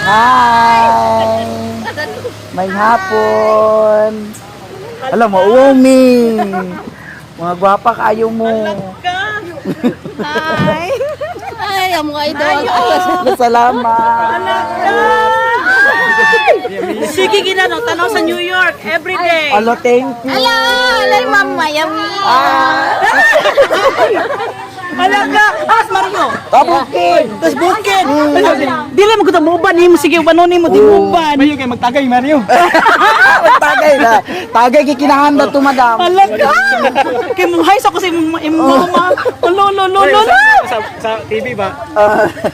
Hi! May hapon. Alam mo, Umi. Mga gwapa kayo mo. Hi! Ay, ang mga idol. Salamat. Sige, ginano, tanong sa New York, every day. Alo, thank you. Hello! Alay, Mama Yami. Alam ka, Mario. Tabukin. Tapos bukid. Dili mo kita muban, mo sige, ubanon mo, di muban. Mayo kayo magtagay, Mario. Tagay na. Tagay kikinahanda to, madam. Alam ka. Kaya muhay sa ko sa imong mama. Lolo. Sa TV ba?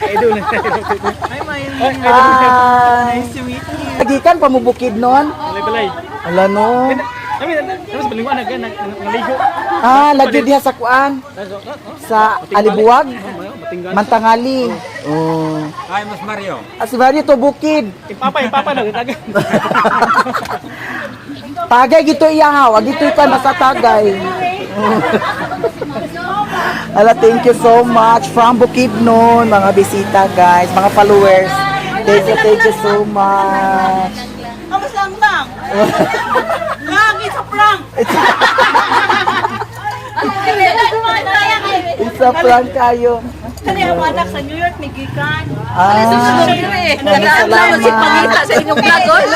Idol. Hi, Mayo. Nice to meet you. Tagikan pa mo bukid noon. Balay-balay. Ala no. Tapos balingwan na naligo. Lagi diha sa kuan. Sa Alibuwag. Mantangali. Oh. Ay, Mas Mario. Si Mario to bukid. Papa na tagay. Tagay gito iyahaw. Gito ikan basta tagay. Ala, thank you so much from Bukidnon, mga bisita guys, mga followers. Thank you so much. Kamu lang. Lagi sa prank. Isa prank kayo. Kani ang anak sa New York, may gikan. Salamat. Sa inyong vlog.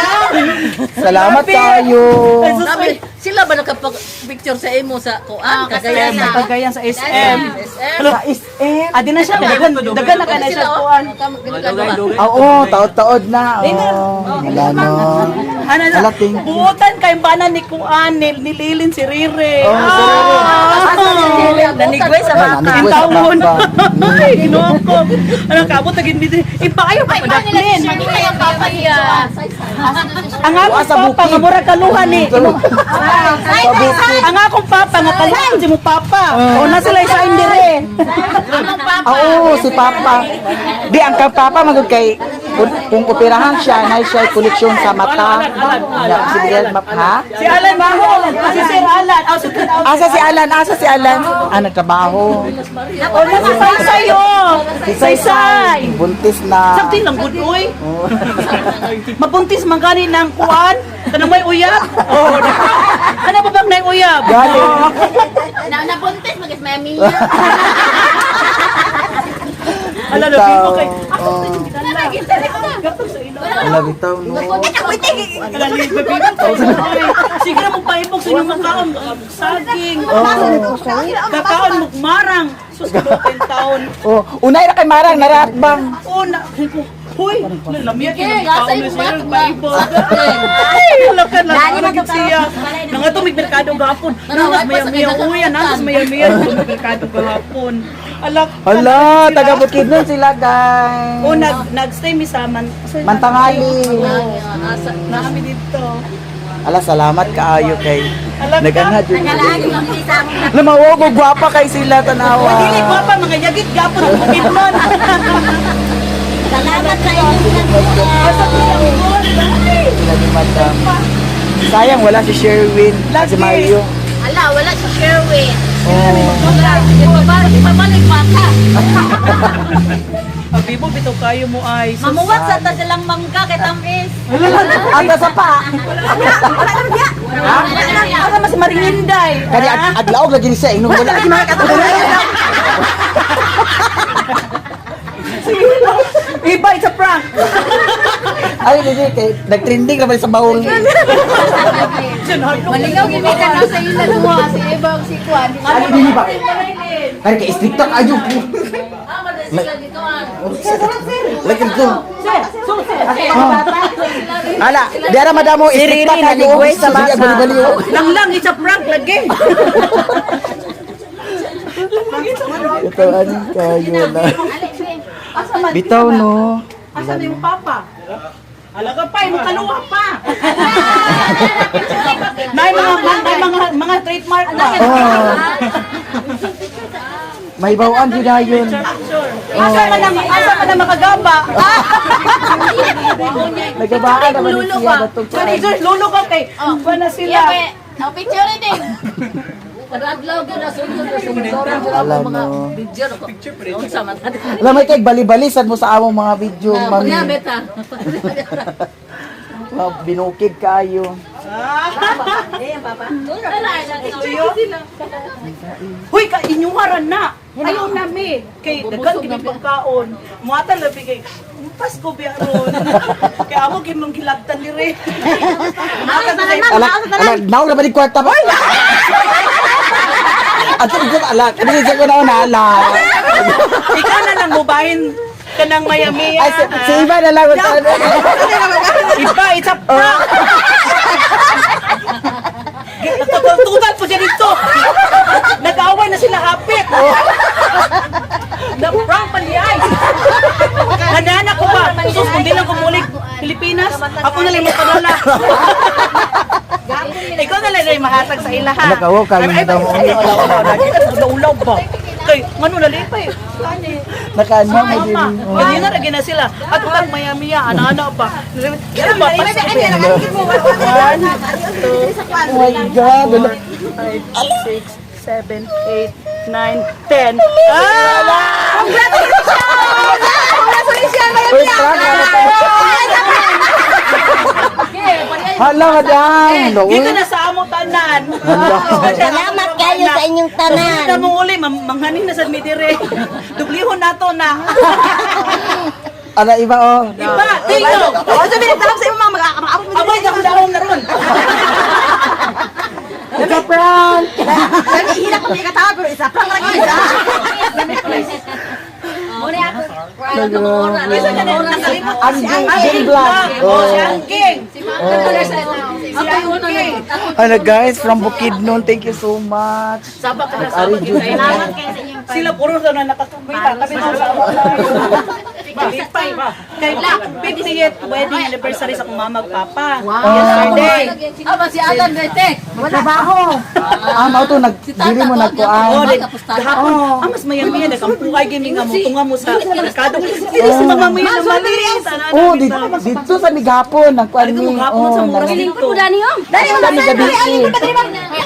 Salamat kayo. Sila ba nakapag-picture sa imo sa kuan? Kagayan, Kagayan sa SM. Sa SM. Adi na siya, dagan na ka na siya kuan. Oo, taod-taod na. Wala no. Ano na, Wala, thank you. buutan kay bana ni kuan, nililin si Rire. Nanigway sa Wala, baka. nanigway sa Tawon. baka. Ay, ginoko. Ano kabot na gindi. Ipayo pa padaklin. Ang papa niya. Ang akong Sa papa, bukid. nga mura kaluhan ni. Sa bukid. Ang akong papa, nga kaluhan si mo papa. O na sila isa indire. Oo, si Papa. Di, ang kang Papa magod kay kung operahan siya, na siya koleksyon sa mata. Si Biel, ha? Si Alan Baho. Si Sir Alan. Asa si Alan? Nagtrabaho. O na si Saysay o. Saysay. Buntis na. Sakti lang good uy. Mabuntis man gani ng kuan. Kanang may uyab. Oh. Ano ba bang may uyab? Galing. Nabuntis, mag-ismami. Ala na Bitaw. people kay. Oh. Ala, bitaw, no. Ala ni people. Sige na magpaibog sa inyong makaon. Saging. Kakaon mugmarang. Sus ka taon. Oh, unay na kay Marang, naratbang. Una. Hoy, lamia Sige, kay gasa makaon yung sa inyong mga- paibog. Ay, lakan lang. Lagi Naging siya. Nang ato may merkado gapon. Nangas maya-maya uya. Nangas maya-maya. May merkado gapon. Alak. Hala, taga Bukidnon sila, guys. O nagstay mi sa Mantangali. Nami dito. Ala, salamat kaayo kay. Alam ka? Naganhad yun. Nagalaan yung isa mo. Lamawo, gwapa kay sila, tanawa. Dili ko pa mga yagit gapon ang Bukidnon. Salamat sa inyong Sila ni Madam. Sayang, wala si Sherwin. Si Mario. Ala, wala si Sherwin. Oh. Ipabalik pa ka. Abibo bitaw kayo mo ay. Mamuwat sa ta silang mangga kay Tamis. Ata sa pa. Ano mas maringinday? Kani aglaog lagi ni siya. Inong wala lagi mga katulad. Iba, it's a prank. Ay, hindi. Nag-trending naman sa baul. Maligaw gini ka na sa ila duha si Eva ug si Kwan. Ay, hindi ba? Kaya kay stricta kayo po. Lagi ko. Ala, diara madamo stricta kayo. Sa bali-bali. Lang, it's a prank lagi. Ito ano kayo na. Bitaw no. Asa na yung papa? Alaga pa, mo kaluwa pa. Nay mga trademark na. Oh. May bawaan din na yun. Asa ka na makagamba? Nagabaan naman ni siya. Kani sir, lulo ka kay. Ba na sila. Picture din. Kada adlaw gyud na sunod na sumudora gyud Alam ang mga mo. video ko. Unsa man tadi. Alam mo kay bali-balisan mo sa among mga video, mami. Kunya beta. Binukid kayo. Huy, ka inyuharan na. Ayaw namin. Kay dagan kini pagkaon. Muata labi kay Pasko biya ron. Kaya amo kimong gilagtan dire. Ala, naw na ba ni kwarta ba? At ito ala, kasi ko na ala. Ikaw na lang mubahin kanang maya-maya. Ay, si Iba na lang. Iba, it's a prank. Tututan po siya dito. Nag-away na sila hapit. Na-prank pa ni Ice. Nanana ko ba? Sus, kung di lang kumulik Pilipinas, ako na lang magpadala. Ikaw na lang yung mahatag sa ilaha. Nakawo ka, yun daw mo. Ulaw ba? Kay, ano nalipay? Nakaano mo din. Kaya na lagi na sila. At utang maya-maya, ana-ana pa. Kaya ba? Oh my God. 5, 6, 7, 8, 9, 10. Uy, hala ka dyan. Dito na sa amo tanan. Salamat kayo sa inyong tanan. Kita mo uli, manghanin na sa midire. Dublihon nato na. Ala, Iba oh. Iba, tingno. O, sabi nagtanong sa imo mga mag-aabot mo. Abay, daon na ron. Naka-prank. Hirap kami katawa pero isa prank lagi isa. Isa ka na nakalimot. Ang Jing Vlog. Oh, si Angking. Si Angking. Ano guys, from Bukidnon, thank you so much. Sabak ka na Ari sabak. Judy. Sila puro na nakakabita. Kami na sa amo. Malipay. Kay 50th wedding anniversary sa kumama papa. Yesterday. Aba si Alan Gaitek. Trabaho. Mao to dili mo Oh, nagkuan. gahapon, mas maya-maya, nagkampuay gaming nga mo, tunga mo sa merkado. Dito sa mamamaya na malis. Oh, dito sa Migapon nagkuan Ano ni. mo gahapon sa mura nag- dito. Dani mo Kami gabi.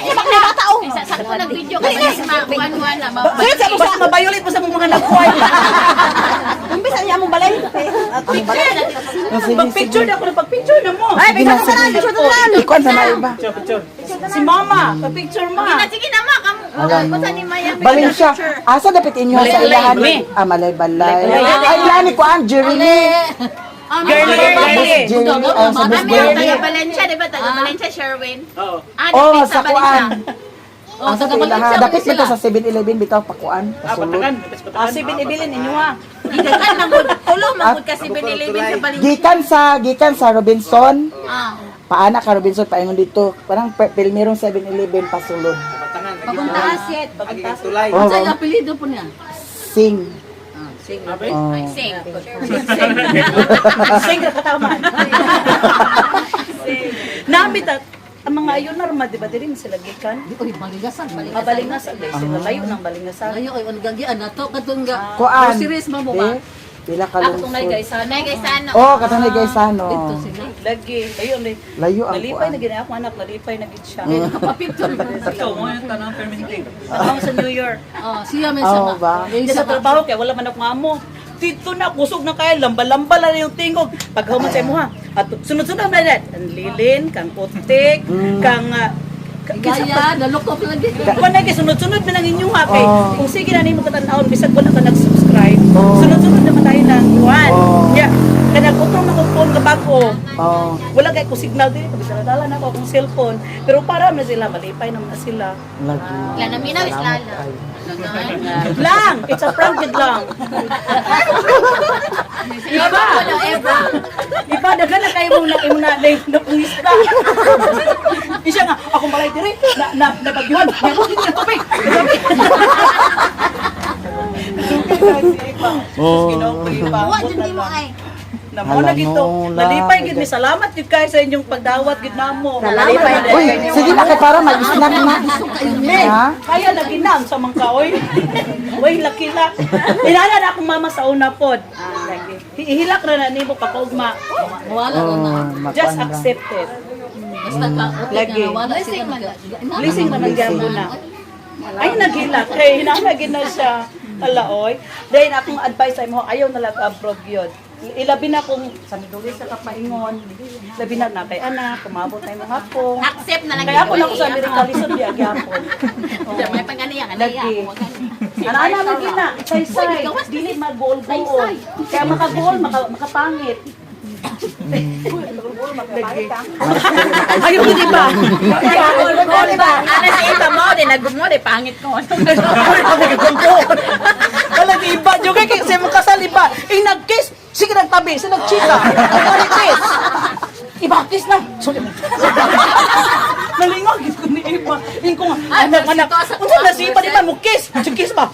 Ibak na bata o. Sa ko nag-video kasi makuan-kuan na. Basta mabayulit mo sa mga nagkuhay. Umbisa niya mong balay. Pag-picture na ako ng pag-picture na mo. Ay, bisa ko tanan, bisa ko tanan. Ikuan sa na Iba. Si mama, pag-picture ma. Sige na ma, Alam mo. kamo ni Maya. Valencia. Asa dapat inyo sa ilahan ni? Malay-balay. Ay, lani ko ang Jeremy. Girly. Jeremy, sa Miss Jeremy. Valencia, di ba? Taga Valencia, Sherwin. Oo. Oh, sa kuan. Oh, Asa taga ko ilaha. Valencia. Dapat bitaw sa 7-Eleven bitaw pakuan. Pasulod. Si binibilin ninyo ha. Gidagan ng tulo magud kasi binilibin sa Valencia. Gikan sa Robinson. Ah, Paana ka Robinson paingon dito. Parang pilmerong 7-Eleven pasulod. papunta asyet. Oh, Sa apelyido po niya. sing. Sing. Oh. Sing. Sing ka kataman. Nabit at ang mga ayon normal, di ba din sila gikan? Uy, baligasan, baligasan. Balingasan guys, sila layo ng balingasan. Ayo ay gagian na to katong ga. Kuan. Groceries mo ba? Pila ka Ako tunay lungsod. guys, sana. Nay guys ano? Oh, katanay guys ano. Dito sila. Lagi, ayun eh. Layo ang Nalipay kuan. na gina ako anak, nalipay na gid siya. Kapapicture. Ikaw mo yung tanang permanently. Ako sa New York. Oh, siya men sa Oh, ba? Hindi sa trabaho kaya wala man ako amo. Dito na kusog na kaya lamba-lamba lang yung tingog. Pag human sa imo ha. At sunod-sunod na yan. Ang lilin, kang putik, kang Gaya, nalukop lagi. Kuan na sunod-sunod na lang inyo ha kay Oh. kung sige na nimo katanaw bisag wala ka nag-subscribe. Oh. Sunod-sunod naman tayo lang kuan. Oh. Yeah. Kaya nagutong ako phone ka bago. Oh. Wala kay ko signal din, kabisala na ako akong cellphone. Pero para na sila malipay naman na sila. Lagi. Lana minaw is lala. Lang, it's a prank yun lang. Iba, wala Eva. Iba dagan na kayo mo na imo na lista. Isa nga akong balay dire na nabagyuhan. Yan ko din tubig. Oh. Wa jud di mo ay. Namo na gito. Nalipay gid mi salamat gid kay sa inyong pagdawat gid namo. Nalipay. Uy, sige na kay para mag-snack na. Ha? Kaya lagi nam sa mangkaoy. Uy, laki la. Inana na akong mama sa una pod. Lagi. Ihilak na na nimo pagkaugma. Wala ko na. Just accept it. Basta ka Lagi. wala sila. Blessing man ang gyambo na. Ay, naghilak. Kaya hinamagin na siya. Alaoy. Dahil akong advice ay mo, ayaw na abroad yun. Ilabi na kung sa miduli sa kapaingon. Labi na kay anak, kumabot na yung hapon. Accept na lang. Kaya ako na ako sa Amerika, lisod di agyapon. May panganiya. Lagi. Ano lagi na, say-say. Dili mag-goal-goal. Kaya maka-goal, makapangit. Ayaw ko di ba? Ano sa iba mo, nagbumo, pangit ko. Kalagi iba, juga kasi mo kasal iba. Nag-kiss, sige nagtabi, sige nag-chika. Nag-kiss. Iba kiss na. Nalingog ko ni iba. Ko nga, anak. Unsa na si iba di ba mo kiss? Kiss ba?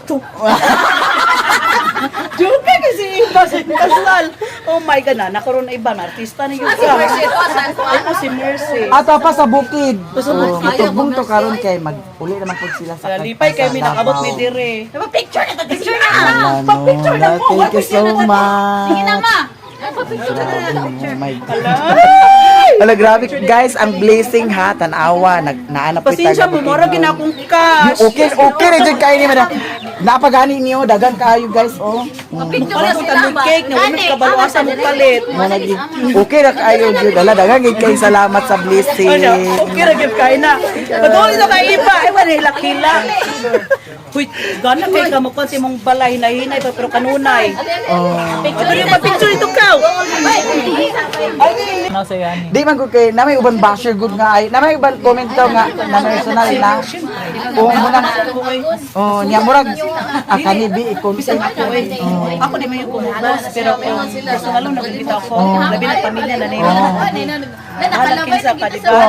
Juga kasi iba sa kasal. Oh my God na, nakaroon na iba na artista na yun. Si Mercy ito, saan ko? Ako si Mercy. Ato pa sa bukid. Sa bukid. Itubong to karon kay mag-uli naman po sila sa Lipay kay mi nakabot mi dire. Picture na, picture na. Pa-picture na po. Thank you so much. Sige na, ma. Pa-picture na. Oh my God. Ala, grabe guys, ang blessing ha, tanawa, naanap ko Pasensya mo, mora ginakong cash. Okay, rin dyan kayo ni madam. Napagani niyo, dagan kayo guys, oh. Picture na Kung sila tanong ba? cake, na unod kabaluasan mo palit. Okay na kayo, Jud. Ala, dagan kayo, salamat sa blessing. Okay na give kain na. Patuloy na kay iba, ay wala hilak-hila. Uy, gana kay ka mo kasi mong balay na hinay pero kanunay. Picture yung picture ito ka. Di man ko kay, na may uban basher good nga ay, na may uban komento nga, na personal na. Kung muna, oh, niya murag, akanibi, i-content. Ako di man yung kumubos, pero personal lang nakikita ko. Labi na pamilya na nila. Halakin sa pa, di ba?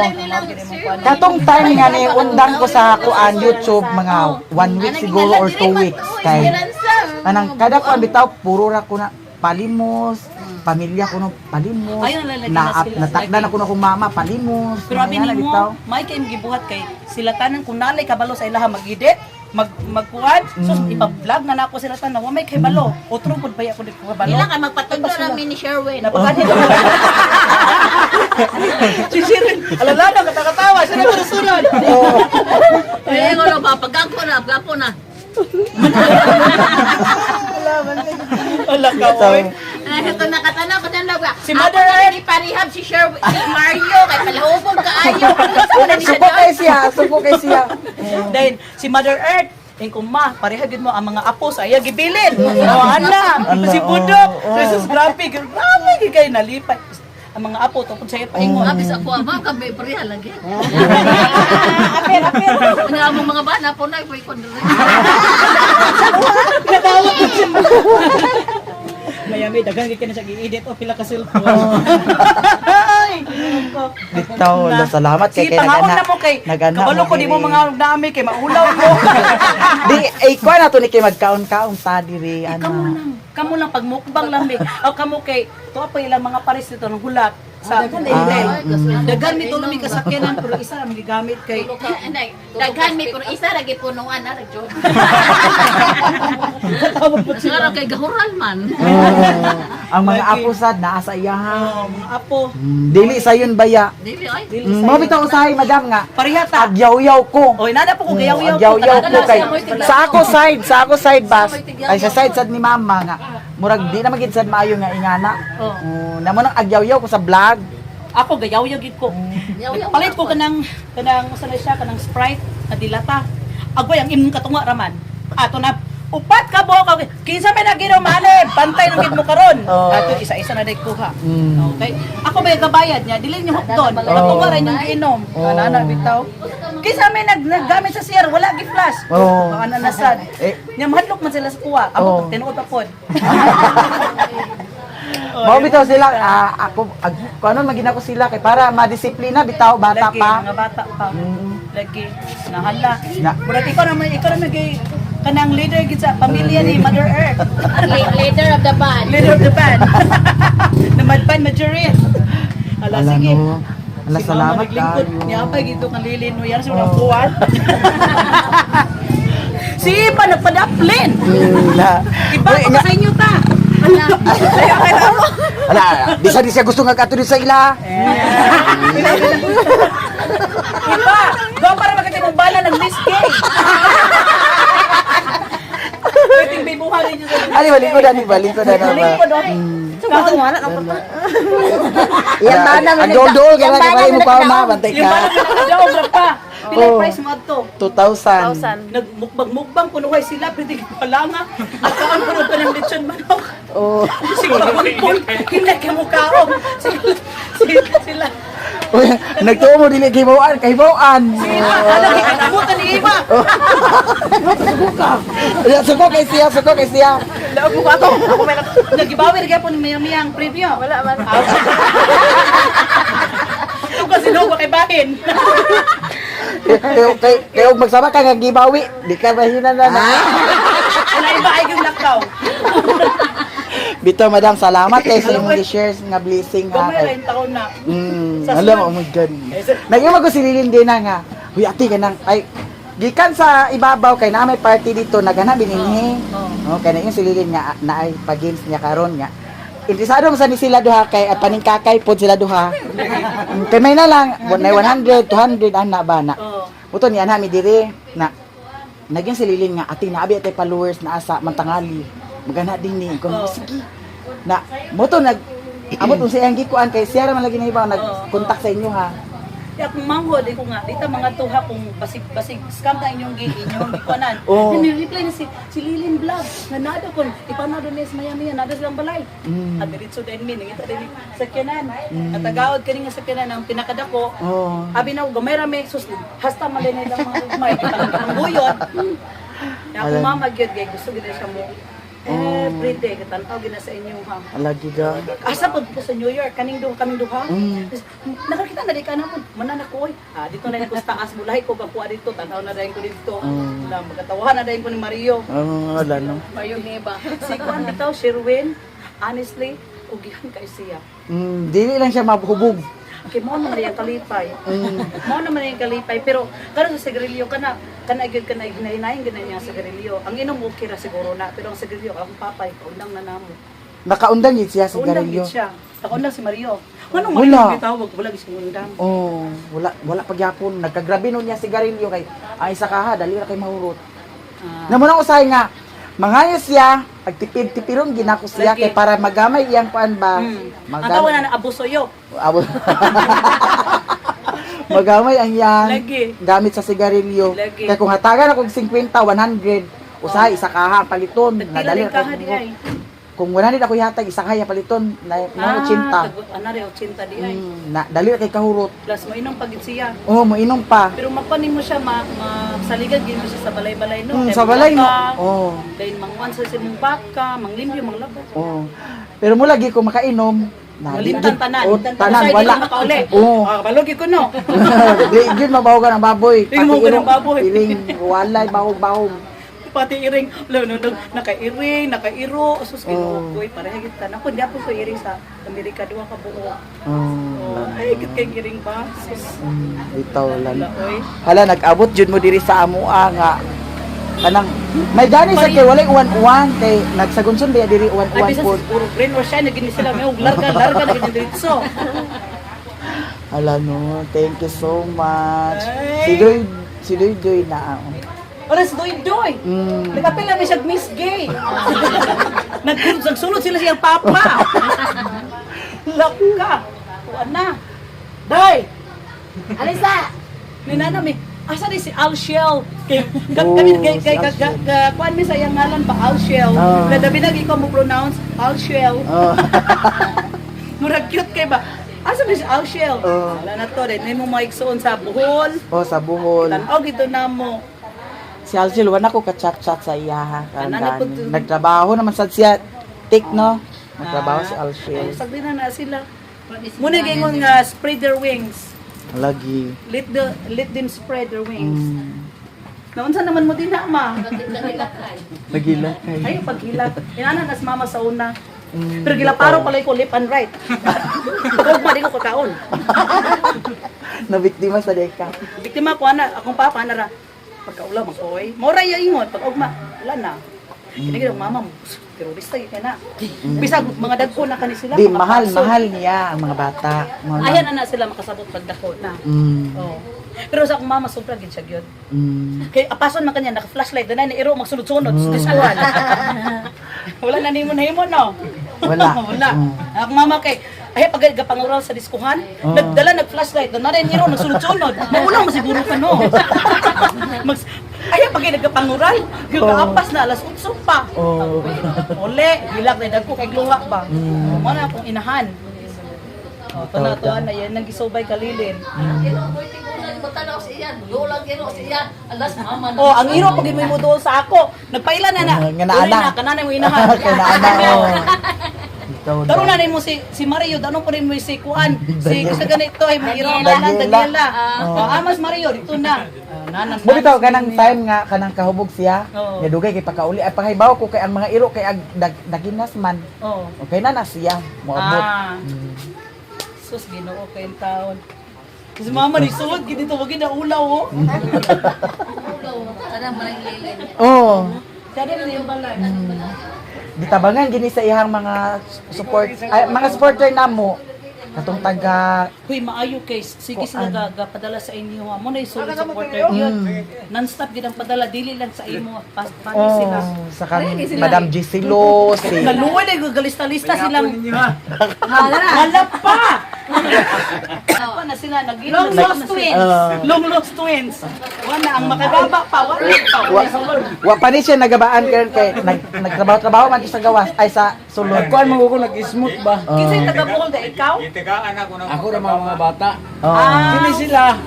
Katong time nga ni undang ko sa kuan YouTube mga 1 week siguro or 2 weeks kay anang kada kuan bitaw puro ra ko na palimos, pamilya ko no palimos. Ayun, nalalagyan na sila. Natakdan ako na kong mama palimos. Pero abi Mga nimo, bitaw. may kay gibuhat kay sila tanan kung nalay kabalo sa ilaha mag-edit, magkuan, so ipa-vlog na nako sila tanan, wa may kay balo. Otro pud baya ko di ko kabalo. Ilang ka magpatundo namin ni Sherwin. Napakani. Si Shirin, alala na katakatawa, sila ko sunod. Eh, ano ba? Pagkapo na. Ala ka oy. Ito nakatanaw ko dyan ba? Si Mother Earth. Hindi parihab si Sherwin, si Mario, kay palahubog ka ayo. Suko kay siya. Then si Mother Earth kung ma, parehagid mo ang mga apo sa iya gibilin. Oh, ana, si Budok. Jesus, grabe kay nalipay. Ang mga apo tungkol sa iya paingon. Abis ako ama, kami pariha lagi. Apir. Kanya mo mga bana po na, ipay ko na rin. Natawag ko siya. Mayami, dagang gikin na siya gi-edit o pila ka cellphone. Bitaw, salamat kay Sige, kay pangaon na mo kay. nagana Kabalo ko di mo mga dami kay maulaw mo. Di kuan na to ni kay magkaon-kaon ta diri Kamu lang pag mukbang lamig. O kamo kay to pa ilang mga pares dito ng hulat sa hotel. Dagan mi tulo mi kasakyanan pero isa ra magigamit kay Daghan mi pero isa lagi punuan na ragyo. Siguro kay gahural man. Ang mga apo sad naa sa iyaha. mga apo. Dili sayon baya. Dili ay. Mo bitaw usahay madam nga. Parihata. Agyaw-yaw ko. Oy nada po ko gayaw-yaw. Agyaw-yaw ko kay sa ako side bas. Ay sa side sad ni mama nga. Murag di na magid sad maayo nga ingana. Namo nang agyaw-yaw ko sa vlog. Ako gayaw-yaw gid ko. Palit ko kanang usa na siya kanang Sprite na dilata. Agway ang imong katunga raman. Ato na upat ka buo ka. Kinsa may naginom mali, pantay nang gid mo karon. Ato isa-isa na day kuha. Okay. Ako may kabayad niya, dili niyo hukdon. Katunga ra yung giinom. Ana bitaw. Kinsa may naggamit sa CR, wala gi flash. Ana nasad. Nya mahadlok man sila sa kuha. Amo tinuod pa pod. Mo bitaw sila ako kuno magina ko sila kay para madisiplina bitaw bata Lagi, pa. mga bata pa. Lagi, nahala. Na. Murag ikaw naman kanang leader gid sa pamilya ni Mother Earth. Leader of the band. Leader of the band. Namadpan majorit. Ala Ala sige. no. Ala Si salamat Mama naglingkod. kayo. Niya pa gito kang lilin mo yan sa unang buwan. Si Ipa nagpadaplin. Iba Uy, pa sa inyo ta. Ala, di siya gusto nga kato sa ila. Iba, go para makita mo bala ng Miss K. Kumuha rin niyo sa Ali, balik ko na ni, balik ko na na. Balik ko doon. Sumpah wala ka pa. Yan ba na? Ang dol-dol, kaya kaya mo pa na, bantay Yung ka. bala na nakadaog lang pa. Pila Oh. price mo ato? 2,000. Nagmukbang-mukbang punuhay sila, pwede pala nga. Nagkaan ko ka ng lechon manok. Oh. Siguro pun hindi ka mukhaom. Sila. Uy, nagtuo mo dili kay bawaan. Alam ka na mo ni Iba. Suko kay siya. Laog mo ako. Ako may nagibawi ra gyapon ni Miyang preview. Wala man. Ito kasi no ba kay bahin. Kayo magsama ka nga gibawi, di ka mahina na na. Wala iba ay yung lakaw. Bito, madam, salamat kay sa imong gi-share nga blessing ha. Gamay ra yung taon na. Sa Alam, sunod. oh my God. Nagyan ko sililin din na nga. Huy, ati ka nang, ay, gikan sa ibabaw, kay na may party dito, nagana bininhi. Oh, kaya na yung sililin nga, na ay pag-games niya karon nga. Interesado mo sa ni sila duha, kay at paningkakay pod sila duha. Kay may na lang, 100, 200, ana ba na. Oh. Buto niya na, mi diri, na, nagyan sililin nga, ati naabi atay followers na asa, mantangali. Magana din ni, kung sige. Na, buto abot mo sa iyang gikuan, kay siya naman lagi na iba, nag-contact sa inyo ha. Ya kung manghod ko nga dito mga tuha kung basig scam ta inyong inyong gikuanan. Oo. Ni-reply na si Lilin Vlog. Nga nado kon ipanado ni sa Miami nado silang balay. At diretso din mi ngita din sa sakyanan. At tagaod kani nga sakyanan ang pinakadako. Oh. Abi na gamay ra may sus hasta man din lang mga ugmay ang buyot. Ya kung mama gyud gay gusto gid siya mo. Every day katanaw gid na sa inyo ha. Alagi ka. Asa pud ko sa New York kaming duha. Nakakita na di ka na mo manan ako oy. Dito na ko sa taas bulahi ko pagkuha dito tanaw na dayon ko dito. Wala magatawahan na dayon ko ni Mario. Wala no. Mario Neba. Si Juan bitaw Sherwin honestly ugihan kay siya. Dili lang siya mahubog. Kay mo naman yung kalipay. Mo naman yung kalipay pero karon sa sigarilyo kana gyud kana hinahinayang gyud niya sa sigarilyo. Ang inom okay ra siguro na pero ang sigarilyo akong papay kaundang na namo. Nakaundang yun siya sa Kaundang garilyo. gyud siya. Kaundang si Mario. Anong Wala. Mario gitawag wala gyud siya undang. Oh, wala pagyapon. Nagkagrabe nun niya sigarilyo kay ay isa kaha dali ra kay mahurot. Naman ako say nga mangayos siya, pagtipid-tipiron ginako siya Lagi. kay para magamay iyang kuan ba. Ang tawa na abusoyo. Magamay ang iyang Lagi. gamit sa sigarilyo. Lagi. Kaya kung hatagan ako 50, 100, usahay isa kaha ang paliton. Pila Nadali din ra kaha di kay ay. Kung 100 ako yatag isa kaya paliton na 80. Ano rin 80 di ay. Na dali ra kay kahurot. Plus mo inom pagit siya. Oh, moinom pa. Pero mapanin mo siya saligan gid mo siya sa balay-balay no. Sa balay no. Oh. Dahil mangwan sa simong baka, manglimpyo, manglabas. Oh. Pero mo lagi ko makainom. Nalimtan tanan. Oh, tanan Usay, wala. di ka makauli. Oh. Kabalugi ko no. Di gyud mabahogan ang baboy. Di mo Pati ng baboy. Iring walay bahog-bahog. Pati iring, naka-iring, naka-iro, sus kinukoy, pareha kita. Naku, di ako ko iring sa Amerika, duwa ka buo. Ay, kit kay iring ba? Sus, Bitaw lang. wala, oy. Hala nag-abot jud mo diri sa amoa nga kanang may gani sa kay walay uwan-uwan kay nagsagunson biya diri Ay, uwan-uwan bisa pod. puro brainwash siya, naging sila, may larga, naging diritso. Hala no, thank you so much. Ay. Si Doy na. Oras doy-doy. Nagapil namin siya Miss Gay. Nagsulod sila siyang papa. Laka. Tuan na. Day! Alisa! Ninanami, asa di si Alshel? Oh, Kami si Alshel. kuan mi sa iyang ngalan pa Alshel. Oh. Nadabi na ikaw mo pronounce Alshel. Oh. Murag cute kay ba? Asa di si Alshel? Oh. Wala na to, din mo maigsoon sa buhol. Oh, sa buhol. Tanaw gito na mo. Si Alcil, wala ko ka-chat-chat sa iya ha. Anani po to. Nagtrabaho naman sad siya. Tik, no? Nagtrabaho si Alcil. Sagdi na sila. Muna gingon nga spread their wings. Lagi. Let them spread their wings. Naunsa naman mo din na ma. Nagila kay. Ay paghilat. Inana nas mama sa una. Pero gilaparo pala ko lip and right. Ugma di ko kakaon. Nabiktima sa deka. Biktima ko ana akong papa ana ra. Pagkaulaw mag oy. Mora ya ingon pag ugma. Wala na. Kini gid mama mo. Terorista yun na. Bisag mga dagko na kani sila. Di, mga mahal, kapsol. mahal niya ang mga bata. Mga- Ayan na sila makasabot pag dako na. Oh. Pero sa akong mama sobra gid siya gyud. Kay apason man kanya naka-flashlight na iro magsunod-sunod sa diskuan. Wala na nimo no. Wala. Wala. Akong mama kay ay pag gapangural sa diskuhan, nagdala nag-flashlight na rin iro nagsunod-sunod. Mauna mo siguro ka no. Ay pag naggapangural, yung kaapas na alas 8 pa. Oh. Uli, hilak na dagko kay luwa ba. Mo na akong inahan. Oh, tuwa na yan nang gisubay kalilin. Oh, ang iro pag may mudol sa ako. Nagpailan na na. Nga naana. Uli na kananay mo inahan. Kinaana, oh. Ikaw Taro daw. na mo si Mario, dano po rin mo si Kuan. Si sa ganito ay may iro Daniela. na Daniela. Oh, amas Mario dito na. Nanas. Bumitaw kanang time nga kanang kahubog siya. Oo. Nga dugay kay pakauli ay pahibaw ko kay ang mga iro kay daginas man. Oh. Okay na na siya. Moabot. Ah. Sus Ginoo kay taon. Kasi mama ni sulod gid dito wag na ulaw oh. Oh. Kada na yung balay. Gitabangan gini sa ihang mga support ay, mga supporter namo. Katong taga Huy, maayo kay sige sila gapadala sa inyo. Amo na isulod sa supporter yun. Non-stop gid ang padala dili lang sa imo. Pani sila. sa kan Madam Gisilo si Naluway na yung galista-lista silang Hala pa! Apa na sila nag-long lost twins. Long lost twins. Wala ang makagaba pa, wala pa. wa pa ni siya nagabaan kay nagtrabaho man sa gawas ay sa sulod. Kuan mo ko nag-smooth ba? Kinsay taga-Bohol da ikaw? Ako ra mga bata. Oh. Kini sila.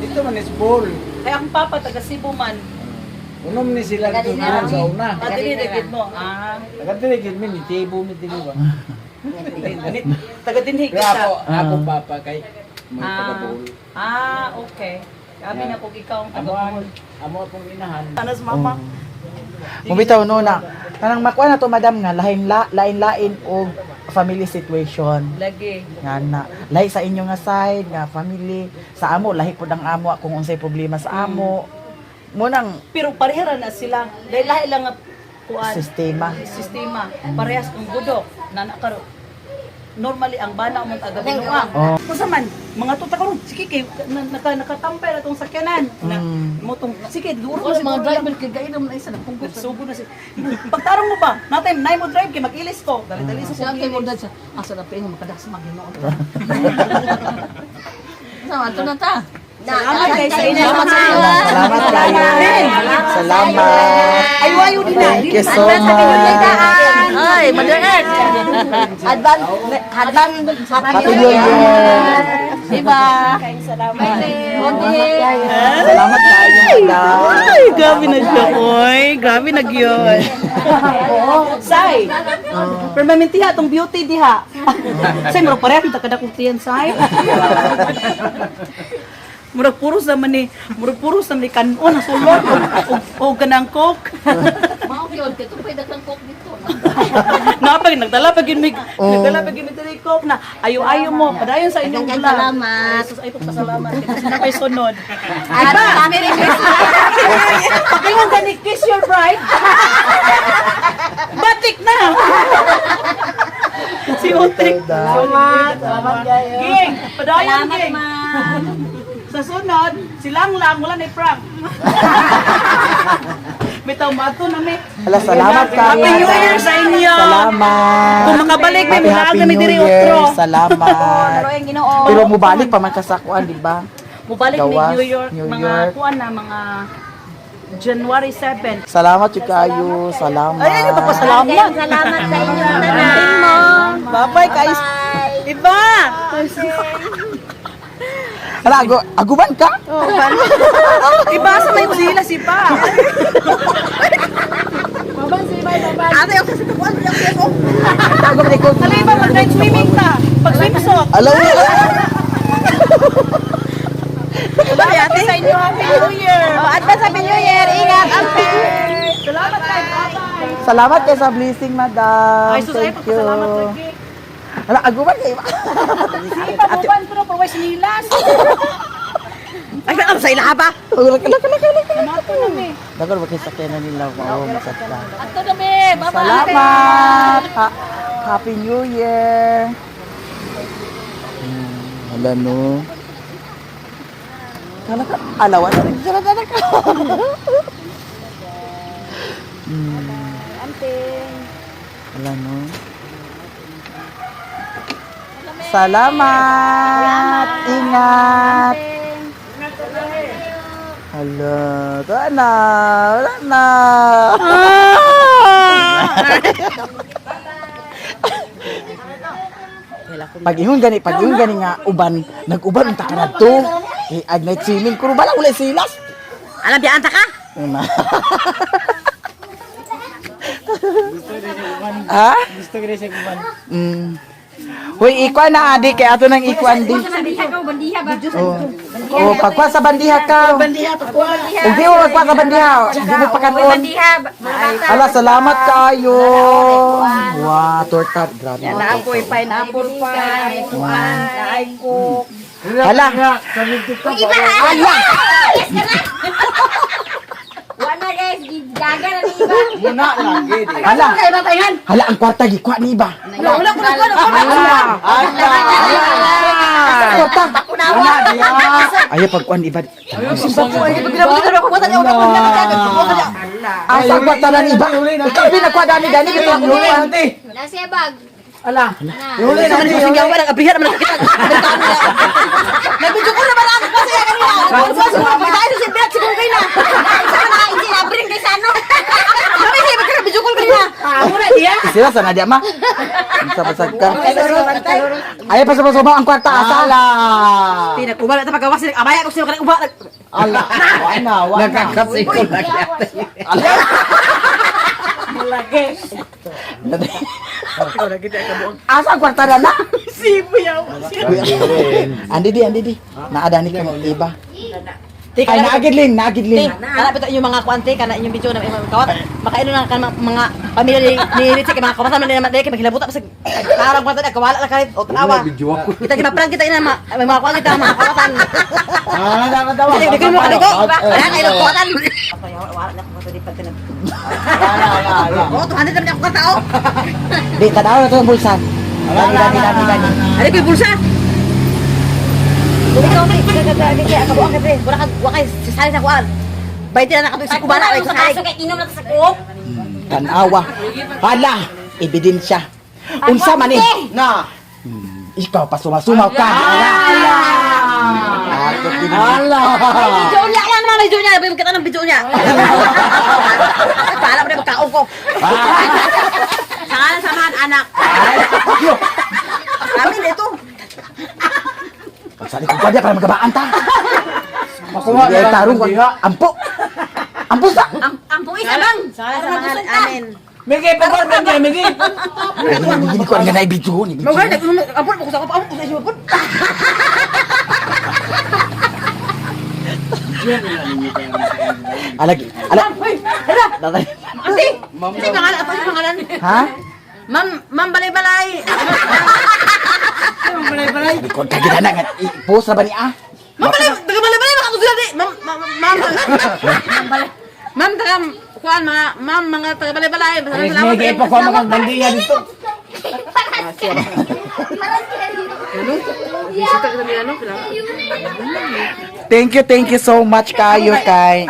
Dito man is ball. Ay ang papa taga Cebu man. Unom ni sila dito sa una. Dili mo. Nagatiligid mi ni Tibo mi dili ba? Taga dinhi Kaya kita. ako papa kay mga taga-ball. Okay. Kami na kung ikaw ang taga-Bohol. Amo akong inahan. Tanas mama. Mubitaw no na. Kanang makuha na to madam nga lain-lain og family situation. Lagi. Nga na lahi sa inyo nga side nga family sa amo lahi pud ang amo kung unsay problema sa amo. Munang Pero parehara na sila. Dahil lahi lang nga kuan. sistema. Sistema. Parehas kang budok. Nanakaro. Normally ang bana mo taga binuang. Oh. Kung man, mga tuta karon, sige kay nakatampay na tong sakyanan. Na mo tong sige duro Kasi na mga driver kay gainom na isa na punggot sa sugo na si. Pagtarong mo ba? Natay nay mo drive kay mag-ilis ko. Dali-dali sa siya kay mo pag-ilis. dad sa asa na pingo makadas magino. Sama to na ta. Salamat kay sa inyo. Salamat sa inyo. Salamat kayo. Salamat. Ayo din na. Thank you so much. Ay, Mother Earth. Happy New Year. Diba? Salamat. Salamat kayo madam. Ay, grabe na siya, oy. Grabe na gyud. Say. Permanentiha tong beauty diha. Say murag pareha kita kada kong tiyan, say. Murag puros naman ni kanon na sulod o kanang coke. Mao gyud kay tupay daghang coke dito. Napag nagdala pag yun may coke na ayo-ayo mo padayon sa inyong vlog. Salamat. Jesus ay pasalamat. Kasi na kay sunod. Iba! Merry Christmas! Pakinggan gani kiss your bride. Batik na. Si Utik. Salamat. Salamat kayo. Ging, padayon Salamat, ging. ma'am. Sa sunod, silang lang, wala na prank. Bitaw mato na may. Hala, salamat kayo. Happy New Year sa inyo. Salamat. Kung makabalik, may Happy maaga may New diri Year. otro. Salamat. Ang Ginoo. Pero mubalik pa man kasakuan, di ba? Mubalik ni Gawas, New York, New mga York. kuan na, mga January 7. Salamat yung kayo. Salamat. Ay, ano pa pasalamat? Salamat sa inyo. Tanahin mo. Bye-bye, guys. Iba! Hala, aguban ka? Iba sa may sila si Pa. Ate, yung sasituan. Aguban ko. Aliba, mag-night swimming ta. Pag swimsuit. Alaw. Bye, ate. Sa inyo, Happy New Year. Advance Happy New Year. Ingat. Salamat kayo. Bye-bye. Salamat kayo sa blessing, madam. Ay, susay, Thank you. pagpasalamat kayo. Hala, aguban kayo. Sige, pabuban ko na, purway sinilas. Ay, ano sa ilaha ba? Dapat makisakyan nila. Oo, masakyan. Ato kami, baba. Salamat! Happy New Year! Wala no. Kala ka, alawan na rin sila ka. Wala no. Salamat! Ingat! Hala, wala na. Wala na. Pag ingon gani nga uban, nag-uban unta ka nadto. Eh, ag night swimming kuro bala wala silas. Alam biyan ta ka? Una. Ha? Gusto ko rin siya kuman. Hoy, ikuan na adi kay ato nang ikuan di. Oh, pagkuha sa bandiha ka. Bandiha to ko. Ug di mo magkuha sa bandiha. Di mo pakanon. Ala, salamat kayo. Wow, torta. Grabe. Na ako'y pineapple pie, kuan, kaay ko. Hala. Ala. Wala guys, gaga na ni iba. Muna lagi. Hala. Kay batayan. Hala, ang kwarta gikuha ni iba. Wala ko na. Torta. Ayaw pagkuhan iba. Asa ang kwarta na ni iba? Ikaw din nakuha dani-dani. Ito ang luwan. Nasa bag. Ala. Huli na ni singgaw ba nagabihan naman kita. Nabidyo ko na ba lang kasi kanina. Pagkain si Brad siguro kayo na. Sa na hindi na bring kay sano. Kami si Brad bidyo ko kanina. Mura dia. Sila sana dia mah. Bisa pasagkan. Ayaw pa sama ang kwarta asala. Tinakubal ta pagawas ni abaya ko sino kanang uba. Ala. Ana, wa. Nakakasi ko lagi. Asa ang kwarta na na? Sibo yaw. Andi di. Naada ni kamo iba. Ay, naagid lin. Kana bitaw yung mga kuante kana inyong video na mga kawat. Makaino na kan mga pamilya ni Richie kay mga kawat man nila madai kay maghilabuta pa sa karang kwanta na kawala na kahit o tawa. Kita gina-prank kita ina mga kuwan kita mga kawatan. Nakakatawa. Hindi ko mo kaniko. Wala kay kawatan. Wala na ko di patin. Oh, tuhan din ako katao. Di, tanaw na ito ang bulsan. Dani. Ari ko bulsa. Ikaw ni kaya kabuang kasi wala kay sisali sa kuan. Bayti na nakatuig sa kubana ay Sa kusay. kaso kay inom na sa kuok. Tanawa. Hala, ebidensya. Unsa man eh? Na. Ikaw pa sumasumaw ka. Ala. Video niya yan naman video niya. Bayo kita ng video niya. Para mo na magkaong ko. Sangalan samahan anak. Kami dito. Pagsali ko pa dia para magabaan ta. Makuha Hindi ay tarong. Ampo. Ampo sa. Ampo isa bang. Sangalan samahan amin. Migay pa ba niya, migay. Hindi ko ang ganay video ni. Mau gak? Ampun, aku sakit ampun, saya ampun. Alagi. Ala. Datay. Ante, ante pangalan apa sih pangalan? Ha? Mam balay-balay. Likod ka gina na nga. Post na ba ni ah? Mam balay-balay maka sila di. Mam tagam kuan mga taga balay-balay. Salamat. Migay pa ko mga bandiya dito. Bisita kita ni ano? Thank you so much kayo kay.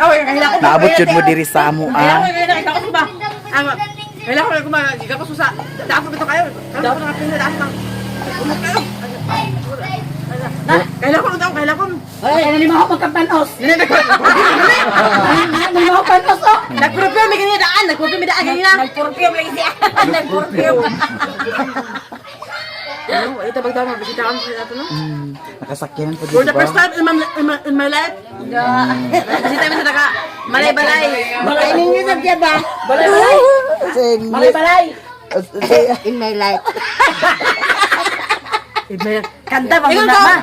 Naabot jud mo diri sa amo ah. Kailangan ko gigapos mo sa dapat ito kayo. Dapat na kapin na dapat. Kailangan ko. Ay, ano lima ako magkampanos? Nag-perfume may ganyan daan. Nag-perfume may daan ganyan. Nagpurpiyom lagi siya. Nagpurpiyom. Ano? Ito pag daw mabisita kami sa ato no? Nakasakyanan po For the dito first ba? time in my life. Bisita kami sa taga Malay-balay. Kainin niyo sa tiyan ba? Balay. Balay! In my life. Kanta pa Ikaw muna ko. ma.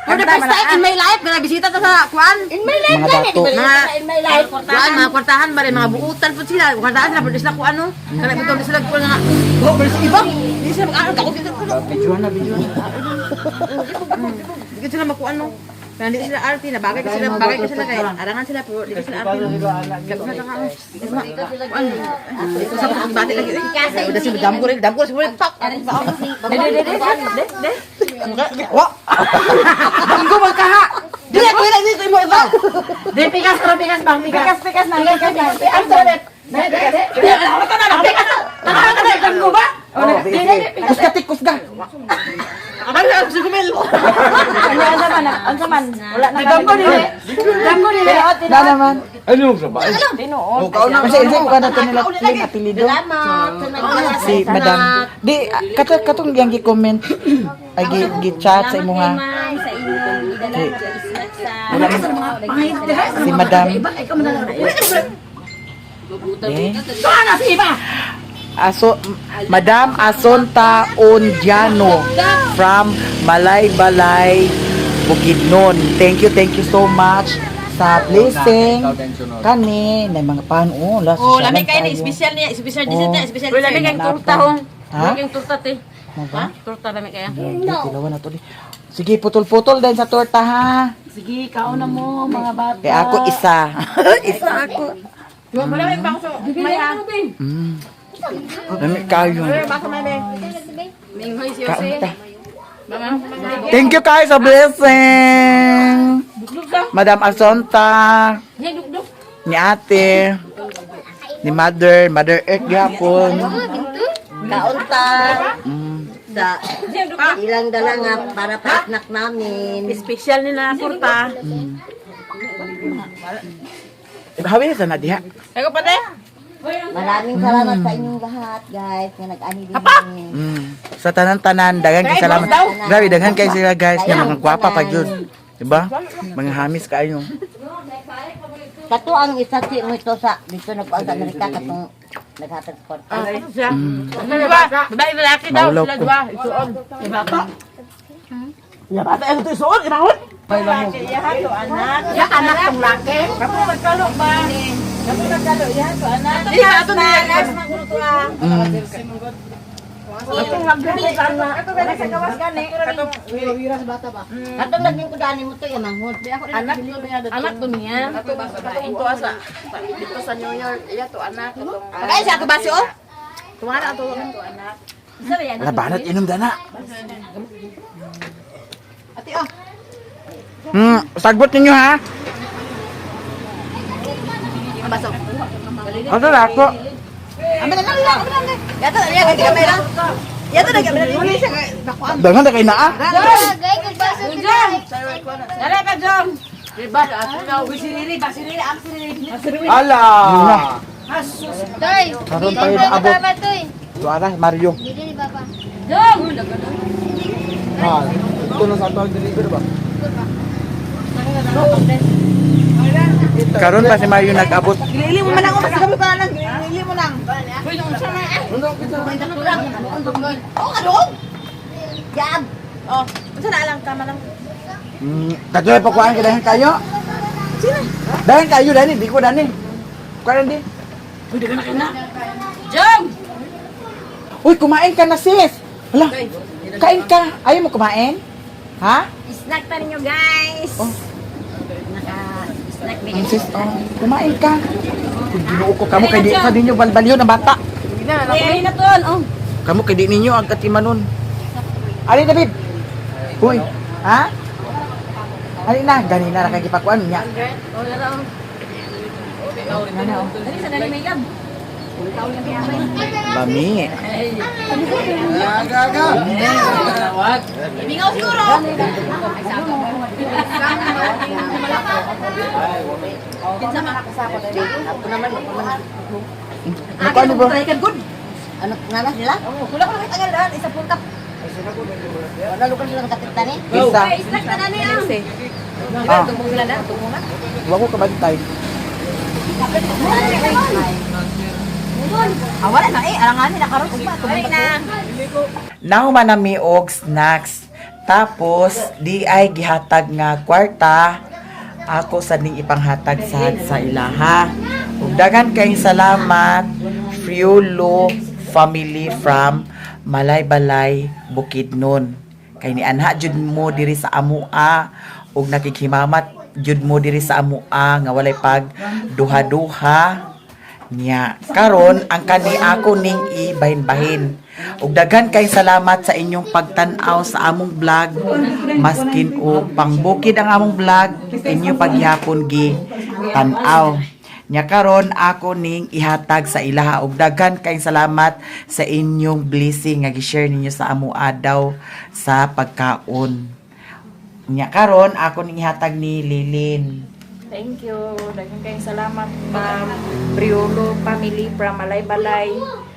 For the first time in my life, bisita ta sa kuan. In my life Mga gani. dato. In my life. Kuan, mga kwartahan ba rin, mga buutan po sila. Kwartahan sila, pero sila kung ano. Kaya ito sila kung nga. Oh, pero sa iba. Hindi sila mag-aaral. Takot dito. Videoan na. Hindi sila makuan no. Kaya hindi sila arty, bagay ko sila kaya arangan sila pero hindi ko sila arty. Gabi na taka. Ito sa bati lagi. Udah sila dam ko rin siguro. Tok. De. Wa. Banggo magkaha. Dili ko ila dito imo iba. Di, pikas na. Pikas na. Ang salit. Tikus ka. Abang na si Gumel. Ang saman. Wala na. Danggo nila. Na naman. Ano yung sabay? Kasi hindi ko na ito nila yung apelido. Si Madam. Di, katong yang gi-comment. Ay, gi-chat sa imo nga. Sa inyong idalag sa Wala si Madam. Madam Asonta Ondiano from Malaybalay, Bukidnon. Thank you so much sa blessing kani na mga paano. Oh, lami kayo ni special niya, special dessert na, special dessert. Lami kayong torta ho. Ha? Kayong torta te. Ha? Torta lami kaya. Tilawan na to. Sige, putol-putol din sa torta ha. Sige, kauna mo mga bata. Kaya ako isa. Isa ako. Wala may bangso. Maya. Dami kayo. Bangso may may. Minghoy si Jose. Thank you guys sa blessing. Madam Asonta. Ni ate. Ni Mother Earth gapon. kaunta. Sa ilang dala nga para pa-snack namin. Special nila kurta. Hawi sa na diha. Eko pa de. Maraming salamat sa inyong lahat, guys, nga nag-ani din kami. Sa tanan-tanan, dagan kay salamat. Grabe, dagan kay sila guys, nga mga gwapa pa jud. Diba? Mga hamis kayo. Kato ang isa si mo ito sa dito nagpaang sa Amerika katong naghatag ko. Siya. Diba? Babae lalaki daw Maulaw sila ko. diba? Isuon. Diba pa? Ya bata ito isuon, imahon. Ya anak tong laki. Kamu magkalo ba? Kamu magkalo ya to anak. Iya ato niya. Katong lagyan sa anak. Ato ba sa gawas gani? Katong wira sa bata ba? Katong naging kudani mo to yung manghod. Anak to niya. Ato ba sa ito asa. Dito sa New York. Iya to anak katong. Kaya siya to basi oh. Tumara ato anak. Labanat inom dana. Ati oh. Sagbot ninyo ha. Baso. Ano na ako? Amin na lang. Yato ya ganti kamera. Yato na kamera ni siya dakuan. Dangan na kay naa. Dala ka jom. Diba ato bisiriri basiriri am siriri. Ala! Toy, Karon tayo na abot. Papa, Toy. Tuara Mario. Dili ni Papa. Jom. Ha, ito na sa ito ang deliver ba? Karon pa si Mario nag-abot. Gilili mo man ako kasi kami pa lang. Gilili mo lang. Oh, kadong. Jab. Oh, unsa na lang tama lang. Kadto pa kuan kay dahan kayo. Sino? Dahan kayo dani, di ko dani. Kuan di. Jom. Uy, kumain ka na sis. Hala. Kain ka. Ayaw mo kumain? Ha? Snack pa ninyo, guys. Oh. Naka-snack Ang sis, kumain ka. Kung Ginoo ko kamo kay di sa ninyo balbalyo na bata. Ay na ton. Oh. Kamo kay di ninyo ang katimanon. Ali David. Hoy. Ha? Ali na, gani na kay gipakuan niya. Oh, dara. Dali sa dali may lab. Lami. Ibingaw siguro. Kinsa man kasako dali. Ako naman, Ano ba? Good. ano nga sila? Kulang lang tagal daan isa punta. Wala lukan sila nakatita ni. Isa. Snack na nani ang. Ah. Tungong sila na, tungong na. Wa ko kabantay. Awala na arangan na karon ugma tungong na. Nahuman na mi og snacks. Tapos di ay gihatag nga kwarta. Ako sa ning ipanghatag sa ilaha. Ug daghan kay salamat Friulo family from Malaybalay, Bukidnon. kay ni anha jud mo diri sa amoa ug nakikimamat jud mo diri sa amoa nga walay pag duha-duha niya. Karon ang kani ako ning ibahin-bahin. Ug daghan kay salamat sa inyong pagtan-aw sa among vlog. Maskin og pangbukid ang among vlog, inyo pagyapon gi tan-aw. Nya karon ako ning ihatag sa ilaha og daghan kay salamat sa inyong blessing nga gi-share ninyo sa amo daw sa pagkaon. Nya karon ako ning ihatag ni Lilin. Thank you. Daghang kayong salamat, Ma'am Priolo family from Balay.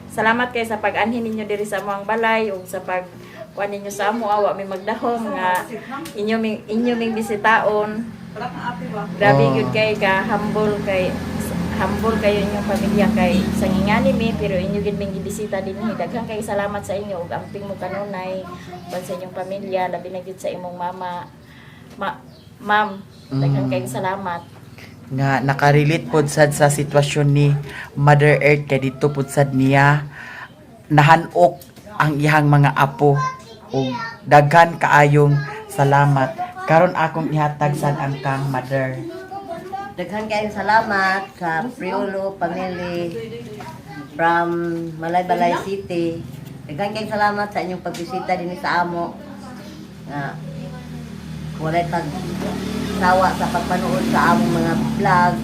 Salamat kay sa pag-anhin ninyo diri sa among balay ug sa pag kuan ninyo sa amo awa mi magdahom nga inyo ming bisitaon. Grabe gyud kay ka humble kayo inyong pamilya kay sangingani mi pero inyo gid ming gibisita dinhi. Daghang kay salamat sa inyo ug amping mo kanunay pan sa inyong pamilya labi na gyud sa imong mama. Ma'am, daghang kayong salamat. Nga nakarelate pod sad sa sitwasyon ni Mother Earth kay dito pod sad niya nahanok ang iyang mga apo ug daghan kaayong salamat. Karon akong ihatag sad ang kang Mother. Daghan kayong salamat sa Priolo family from Balay City. Daghan kayong salamat sa inyong pagbisita din sa amo. Nga walay sawa sa pagpanood sa among mga vlog.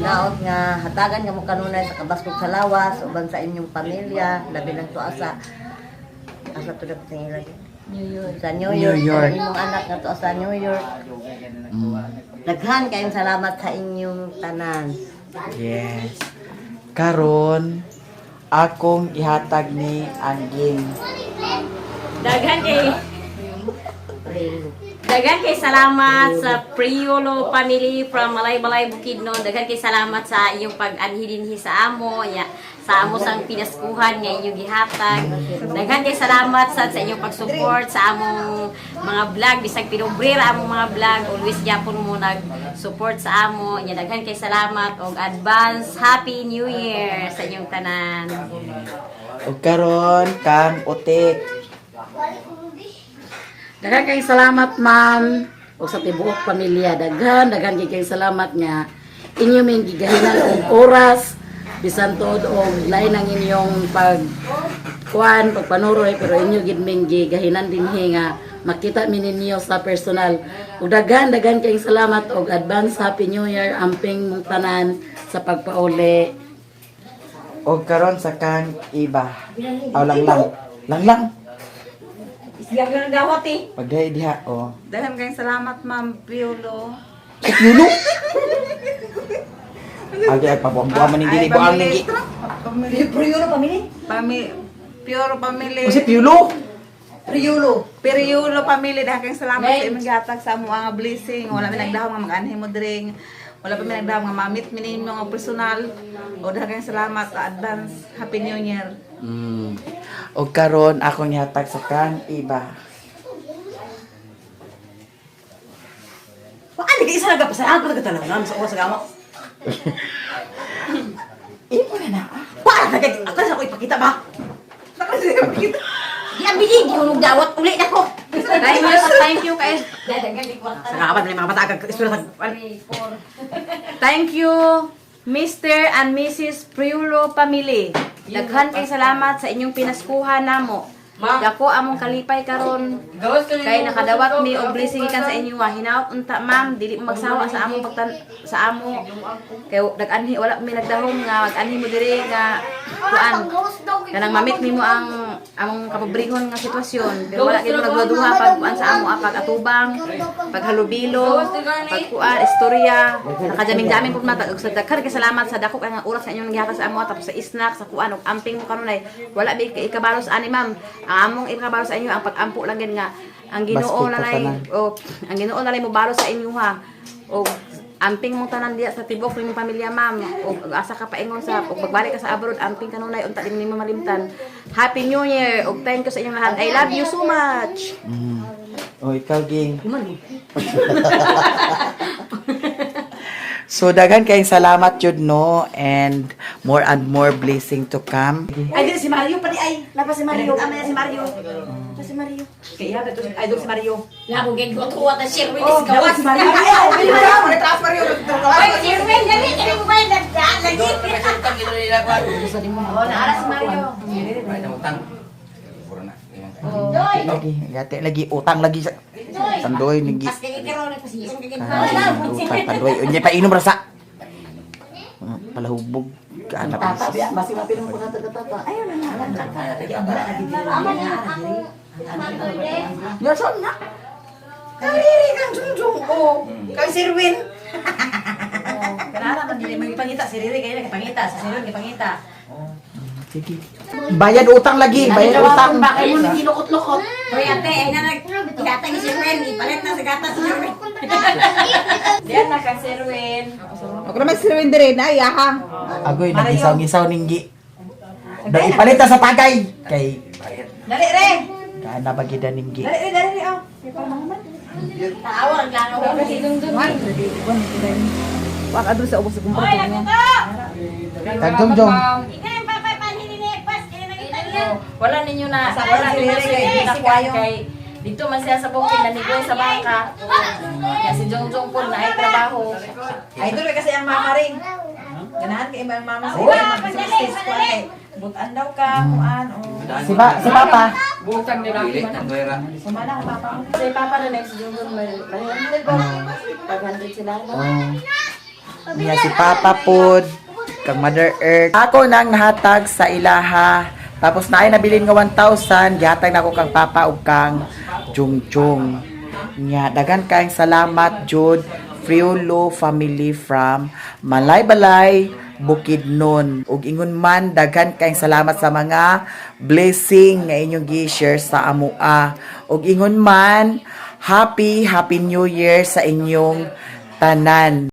Naot nga hatagan nga mo kanunay sa kabaskog sa lawas uban sa inyong pamilya, labi lang to asa to dapat sa ilagay. Sa New York. Sa inyong anak nga to sa New York. Daghan kayong salamat sa inyong tanan. Yes. Karon akong ihatag ni Angin. Daghan kay salamat sa Priolo family from Balay Bukidnon. Daghan kay salamat sa iyong pag-anhi dinhi sa amo, sa amo sang pinaskuhan nga inyong gihatag. Daghan kay salamat sa inyong pag-support sa among mga vlog bisag pinobrera among mga vlog. Always gyapon mo nag-support sa amo. Daghan kay salamat og advance Happy New Year sa inyong tanan. Ug karon kang Utik. Daghan kayong salamat, ma'am, o sa tibuok pamilya. Daghan kayong salamat nga inyo may gigahinan og oras bisan tuod og lain ang inyong pagpanuroy pero inyo gid may gigahinan dinhi nga makita mi ninyo sa personal. Ug daghan kayong salamat og advance Happy New Year amping mong tanan sa pagpauli. Og karon sa kang iba. Aw lang. Isgag na gawat eh. Pagday diha oh. Dahil kayong salamat, Ma'am Piolo. Piolo? Agi ay pabuang-buang man hindi ko ang nigi. Priolo family? Piolo family. Kasi Piolo. Piolo family. Dahil kayong salamat sa imong gihatag sa mga blessing. Wala mi nagdahom nga mag-anhi mo diri. Wala pa mi nagdahom nga mamit mi ninyo nga personal. O dahil kayong salamat sa advance Happy New Year. Og karon akong ihatag sa kang iba. Paano ka isa nagpasalamat ko nagtalangan sa oras sa gamo? Ipo na. Paano ka atas ako ipakita ba? Di ang bili, di ko dawat ulit ako. Thank you kay Sa kapan mga patagag istorya sa Thank you, Mr. and Mrs. Priolo family. Daghan kay salamat sa inyong pinaskuhan namo. Dako among kalipay karon kay nakadawat mi og blessing ikan sa inyo hinaot unta ma'am dili mo magsawa sa among sa amo kay nag-anhi wala mi nagdahom nga mag-anhi mo diri nga kuan kanang mamit nimo ang among kapobrehon nga sitwasyon pero wala gyud nagduha pag kuan sa amo pag atubang paghalubilo pag kuan istorya nakajaming-jaming pud matag og sa daghan kay salamat sa dako kay nga oras sa inyong gihatag sa amo tapos sa snack sa kuan og amping mo kanunay wala bi kay ikabalos ani ma'am ang among ipakabalo sa inyo ang pag-ampo lang gid nga ang Ginoo nalay o ang Ginoo nalay mo balo sa inyo ha o amping mong tanan diya sa tibok nimong pamilya ma'am o asa ka paingon sa o pagbalik ka sa abroad amping kanunay unta din nimo malimtan. Happy New Year og thank you sa inyong lahat. I love you so much. O ikaw ging. So daghan kayong salamat jud no and more blessing to come. Ay, di si Mario pa di ay. Lapa si Mario. Ama si Mario. Si si Mario. Kaya ito idol si Mario. Labo gid ko tuwa ta share with Oh, this gawas. si Mario. Transfer yun. Oy, Sherwin, dali kini mo ba lagi? Oh, naara si Mario. Lagi, yate lagi utang lagi sa tandoy lagi. Pas kay karon pa siya kay Utang tandoy. Unya pa inom rasa. Palahubog ka anak. Masih mapilong ko sa tata. Ayun na. Yason na. Kariri kang jungjung ko. Kang Sirwin. Kanara man dili mo ipangita si Riri kay pangita, si Sirwin ipangita. Sige. Bayad utang lagi, bayad utang. Bakit mo ni kilukot-lukot? Hoy ate, ay na nagkata ni Sherwin, ipalit na sa gatas si Sherwin. Diyan na ka, Sherwin. Ako naman si Sherwin dire na, yahang. Agoy nagisaw-gisaw ninggi. Da ipalit na sa tagay kay Dali re. kana bagida ninggi. Dali oh. Tawag lang ako kasi dungdung. Wag adto sa ubos sa kumpara niya. Tagjong-jong. Ikay papay panhili ni pas kini nakita. Wala ninyo na, Sa wala si ninyo Riri, na si Kwayo. kay dito man siya sa bukid nanigoy sa bangka. Ya si Jongjong po na ay trabaho. Idol kasi ang mama ring. Ganahan kay ang mama sa iyo mag-success ko kay butan daw ka kuan o. Si Papa. Butang ni Rocky man. Sumana ang papa mo. Si Papa na next Jongjong may 500 sila. Niya si Papa Pod, kang Mother Earth. Ako nang nahatag sa ilaha. Tapos na ay nabilin nga 1,000, gihatag na ako kang Papa ug kang Jungjong. Nya dagan kayong salamat jud Friolo family from Malaybalay, Bukidnon. Ug ingon man daghan kayong salamat sa mga blessing nga inyong gi-share sa amua. Ug ingon man happy New Year sa inyong tanan.